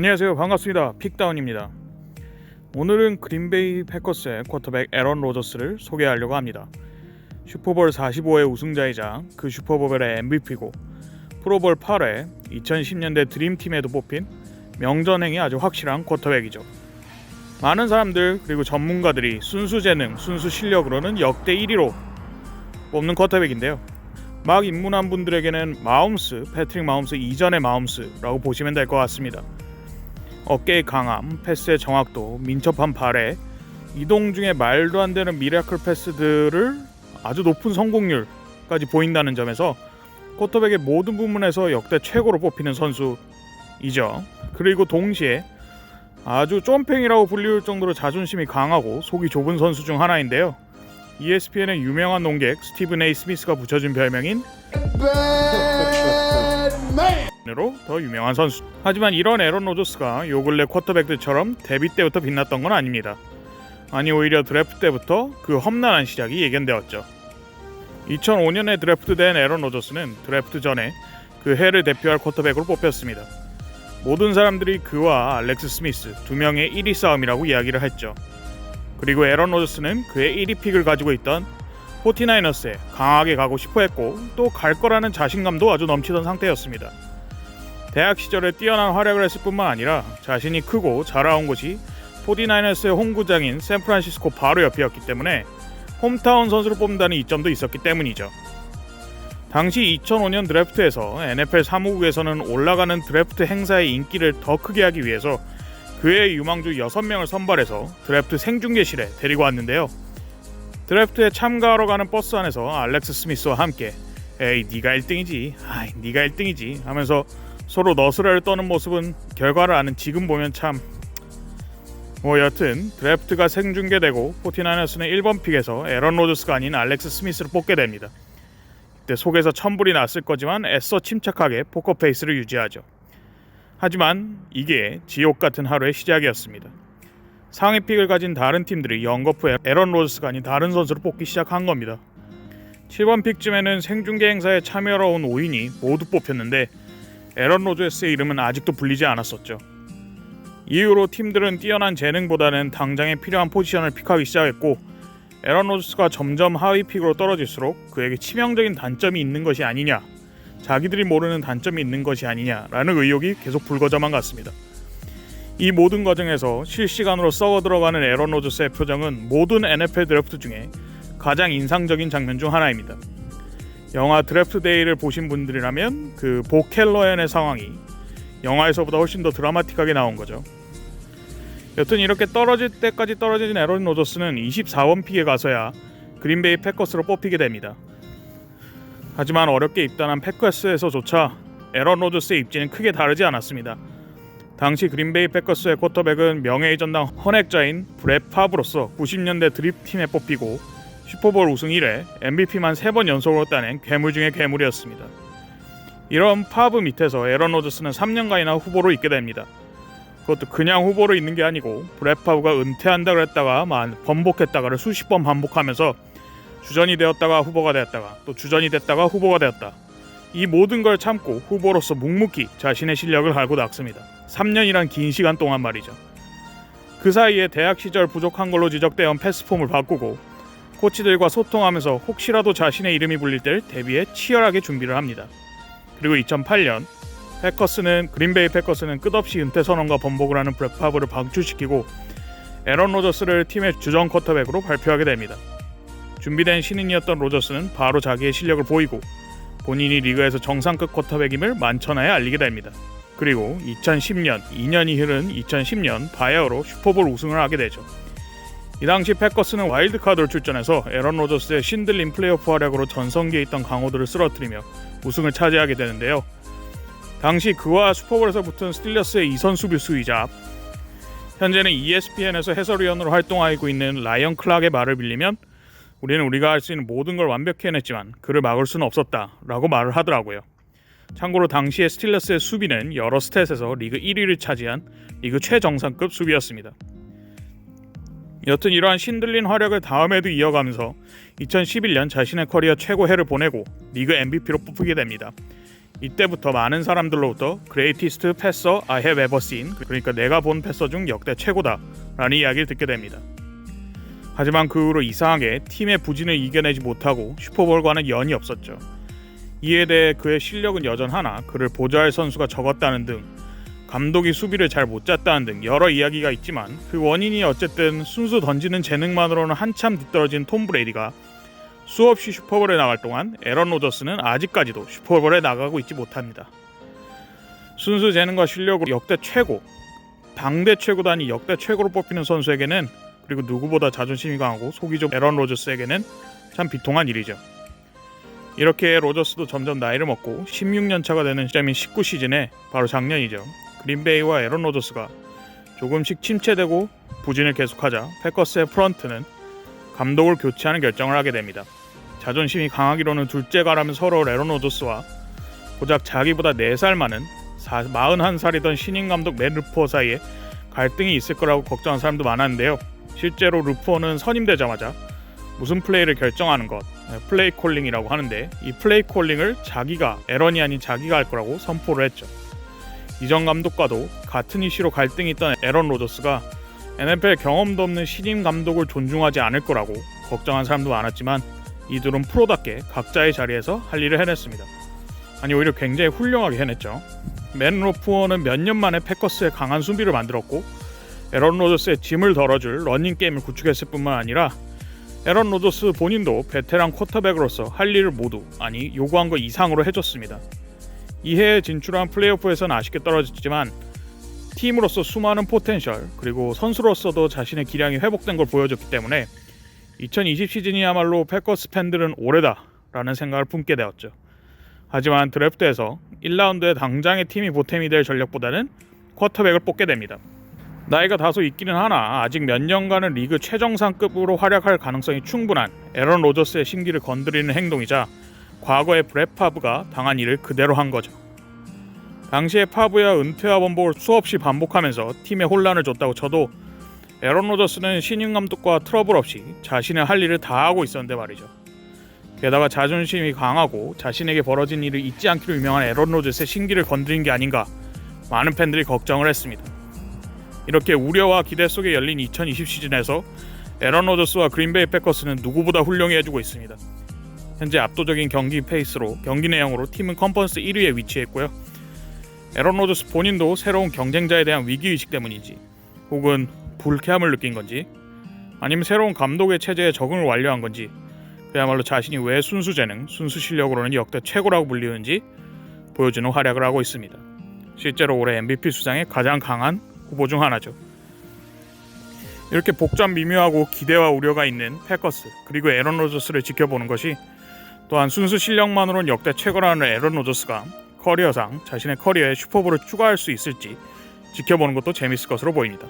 안녕하세요. 반갑습니다. 픽다운입니다. 오늘은 그린베이 패커스의 쿼터백 애런 로저스를 소개하려고 합니다. 슈퍼볼 45회 우승자이자 그 슈퍼볼의 MVP고 프로볼 8회 2010년대 드림팀에도 뽑힌 명전행이 아주 확실한 쿼터백이죠. 많은 사람들 그리고 전문가들이 순수 재능, 순수 실력으로는 역대 1위로 뽑는 쿼터백인데요. 막 입문한 분들에게는 패트릭 마홈스 이전의 마홈스라고 보시면 될 것 같습니다. 어깨의 강함, 패스의 정확도, 민첩한 발에 이동 중에 말도 안 되는 미라클 패스들을 아주 높은 성공률까지 보인다는 점에서 쿼터백의 모든 부문에서 역대 최고로 뽑히는 선수이죠. 그리고 동시에 아주 쫌팽이라고 불릴 정도로 자존심이 강하고 속이 좁은 선수 중 하나인데요. ESPN의 유명한 농객 스티븐 A 스미스가 붙여준 별명인 으로 더 유명한 선수. 하지만 이런 애런 로저스가 요 근래 쿼터백들처럼 데뷔 때부터 빛났던 건 아닙니다. 아니 오히려 드래프트 때부터 그 험난한 시작이 예견되었죠. 2005년에 드래프트된 애런 로저스는 드래프트 전에 그 해를 대표할 쿼터백으로 뽑혔습니다. 모든 사람들이 그와 알렉스 스미스 두 명의 1위 싸움이라고 이야기를 했죠. 그리고 애런 로저스는 그의 1위 픽을 가지고 있던 49ers에 강하게 가고 싶어 했고 또 갈 거라는 자신감도 아주 넘치던 상태였습니다. 대학 시절에 뛰어난 활약을 했을 뿐만 아니라 자신이 크고 자라온 곳이 49ers의 홈구장인 샌프란시스코 바로 옆이었기 때문에 홈타운 선수를 뽑는다는 이점도 있었기 때문이죠. 당시 2005년 드래프트에서 NFL 사무국에서는 올라가는 드래프트 행사의 인기를 더 크게 하기 위해서 그의 유망주 6명을 선발해서 드래프트 생중계실에 데리고 왔는데요. 드래프트에 참가하러 가는 버스 안에서 알렉스 스미스와 함께 에이 네가 1등이지 네가 1등이지 하면서 서로 너스레를 떠는 모습은 결과를 아는 지금 보면 참 여튼 드래프트가 생중계되고 49ers는 1번 픽에서 애런 로저스가 아닌 알렉스 스미스를 뽑게 됩니다. 이때 속에서 천불이 났을 거지만 애써 침착하게 포커페이스를 유지하죠. 하지만 이게 지옥 같은 하루의 시작이었습니다. 상위 픽을 가진 다른 팀들이 연거푸 애런 로저스가 아닌 다른 선수를 뽑기 시작한 겁니다. 7번 픽쯤에는 생중계 행사에 참여하러 온 5인이 모두 뽑혔는데 애런 로저스의 이름은 아직도 불리지 않았었죠. 이후로 팀들은 뛰어난 재능보다는 당장에 필요한 포지션을 픽하기 시작했고 애런 로저스가 점점 하위 픽으로 떨어질수록 그에게 치명적인 단점이 있는 것이 아니냐, 자기들이 모르는 단점이 있는 것이 아니냐라는 의혹이 계속 불거져만 갔습니다. 이 모든 과정에서 실시간으로 썩어 들어가는 애런 로저스의 표정은 모든 NFL 드래프트 중에 가장 인상적인 장면 중 하나입니다. 영화 드래프트 데이를 보신 분들이라면 그 보 켈러현의 상황이 영화에서보다 훨씬 더 드라마틱하게 나온 거죠. 여튼 이렇게 떨어질 때까지 떨어진 애런 로저스는 24번 픽에 가서야 그린베이 패커스로 뽑히게 됩니다. 하지만 어렵게 입단한 패커스에서조차 애런 로저스의 입지는 크게 다르지 않았습니다. 당시 그린베이 패커스의 쿼터백은 명예의 전당 헌액자인 브렛 파브로서 90년대 드림팀에 뽑히고 슈퍼볼 우승 1회, MVP만 3번 연속으로 따낸 괴물 중의 괴물이었습니다. 이런 파브 밑에서 애런 로저스는 3년간이나 후보로 있게 됩니다. 그것도 그냥 후보로 있는 게 아니고 브렛 파브가 은퇴한다 그랬다가 번복했다가를 수십 번 반복하면서 주전이 되었다가 후보가 되었다가 또 주전이 됐다가 후보가 되었다. 이 모든 걸 참고 후보로서 묵묵히 자신의 실력을 갈고 닦습니다. 3년이란 긴 시간 동안 말이죠. 그 사이에 대학 시절 부족한 걸로 지적되어 패스폼을 바꾸고 코치들과 소통하면서 혹시라도 자신의 이름이 불릴 때를 대비해 치열하게 준비를 합니다. 그리고 2008년 그린베이 패커스는 끝없이 은퇴 선언과 번복을 하는 브렛 파브를 방출시키고 애런 로저스를 팀의 주전 쿼터백으로 발표하게 됩니다. 준비된 신인이었던 로저스는 바로 자기의 실력을 보이고 본인이 리그에서 정상급 쿼터백임을 만천하에 알리게 됩니다. 그리고 2010년, 2년이 흐른 2010년 바이어로 슈퍼볼 우승을 하게 되죠. 이 당시 패커스는 와일드카드로 출전해서 애런 로저스의 신들린 플레이오프 활약으로 전성기에 있던 강호들을 쓰러뜨리며 우승을 차지하게 되는데요. 당시 그와 슈퍼볼에서 붙은 스틸러스의 2선 수비수이자 현재는 ESPN에서 해설위원으로 활동하고 있는 라이언 클락의 말을 빌리면 우리는 우리가 할 수 있는 모든 걸 완벽히 해냈지만 그를 막을 수는 없었다라고 말을 하더라고요. 참고로 당시의 스틸러스의 수비는 여러 스탯에서 리그 1위를 차지한 리그 최정상급 수비였습니다. 여튼 이러한 신들린 활약을 다음에도 이어가면서 2011년 자신의 커리어 최고 해를 보내고 리그 MVP로 뽑히게 됩니다. 이때부터 많은 사람들로부터 Greatest Passer I have ever seen, 그러니까 내가 본 패서 중 역대 최고다 라는 이야기를 듣게 됩니다. 하지만 그 후로 이상하게 팀의 부진을 이겨내지 못하고 슈퍼볼과는 연이 없었죠. 이에 대해 그의 실력은 여전하나 그를 보좌할 선수가 적었다는 등, 감독이 수비를 잘 못 짰다는 등 여러 이야기가 있지만, 그 원인이 어쨌든 순수 던지는 재능만으로는 한참 뒤떨어진 톰 브레이디가 수없이 슈퍼볼에 나갈 동안 에런 로저스는 아직까지도 슈퍼볼에 나가고 있지 못합니다. 순수 재능과 실력으로 역대 최고, 당대 최고도 아닌 역대 최고로 뽑히는 선수에게는, 그리고 누구보다 자존심이 강하고 속이 좁은 에런 로저스에게는 참 비통한 일이죠. 이렇게 로저스도 점점 나이를 먹고 16년 차가 되는 시점인 19시즌에 바로 작년이죠. 그린베이와 에런 로저스가 조금씩 침체되고 부진을 계속하자 패커스의 프런트는 감독을 교체하는 결정을 하게 됩니다. 자존심이 강하기로는 둘째가라면 서로 에런 로저스와 고작 자기보다 4살 많은 41살이던 신인 감독 맷 루퍼 사이에 갈등이 있을 거라고 걱정한 사람도 많았는데요. 실제로 루퍼는 선임되자마자 무슨 플레이를 결정하는 것, 플레이 콜링이라고 하는데, 이 플레이 콜링을 에런이 아닌 자기가 할 거라고 선포를 했죠. 이전 감독과도 같은 이슈로 갈등이 있던 에런 로저스가 NFL 경험도 없는 신임 감독을 존중하지 않을 거라고 걱정한 사람도 많았지만, 이 둘은 프로답게 각자의 자리에서 할 일을 해냈습니다. 아니, 오히려 굉장히 훌륭하게 해냈죠. 맷 루퍼는 몇 년 만에 패커스의 강한 수비를 만들었고, 에런 로저스의 짐을 덜어줄 러닝 게임을 구축했을 뿐만 아니라 에런 로저스 본인도 베테랑 쿼터백으로서 할 일을 모두, 아니 요구한 것 이상으로 해줬습니다. 이해에 진출한 플레이오프에서는 아쉽게 떨어졌지만 팀으로서 수많은 포텐셜, 그리고 선수로서도 자신의 기량이 회복된 걸 보여줬기 때문에 2020 시즌이야말로 패커스 팬들은 올해다 라는 생각을 품게 되었죠. 하지만 드래프트에서 1라운드에 당장의 팀이 보탬이 될 전력보다는 쿼터백을 뽑게 됩니다. 나이가 다소 있기는 하나 아직 몇 년간은 리그 최정상급으로 활약할 가능성이 충분한 에런 로저스의 심기를 건드리는 행동이자, 과거의 브렛 파브가 당한 일을 그대로 한 거죠. 당시에 파브야 은퇴와 번복을 수없이 반복하면서 팀에 혼란을 줬다고 쳐도 에런 로저스는 신인 감독과 트러블 없이 자신의 할 일을 다 하고 있었는데 말이죠. 게다가 자존심이 강하고 자신에게 벌어진 일을 잊지 않기로 유명한 에런 로저스의 심기를 건드린 게 아닌가 많은 팬들이 걱정을 했습니다. 이렇게 우려와 기대 속에 열린 2020 시즌에서 에런 로저스와 그린베이 패커스는 누구보다 훌륭히 해주고 있습니다. 현재 압도적인 경기 페이스로, 경기 내용으로 팀은 컨퍼런스 1위에 위치했고요. 에런 로저스 본인도 새로운 경쟁자에 대한 위기의식 때문인지, 혹은 불쾌함을 느낀 건지, 아니면 새로운 감독의 체제에 적응을 완료한 건지, 그야말로 자신이 왜 순수 재능, 순수 실력으로는 역대 최고라고 불리는지 보여주는 활약을 하고 있습니다. 실제로 올해 MVP 수상에 가장 강한 후보 중 하나죠. 이렇게 복잡 미묘하고 기대와 우려가 있는 패커스, 그리고 에런 로저스를 지켜보는 것이, 또한 순수 실력만으로는 역대 최고라는 에런 로저스가 커리어상 자신의 커리어에 슈퍼볼을 추가할 수 있을지 지켜보는 것도 재밌을 것으로 보입니다.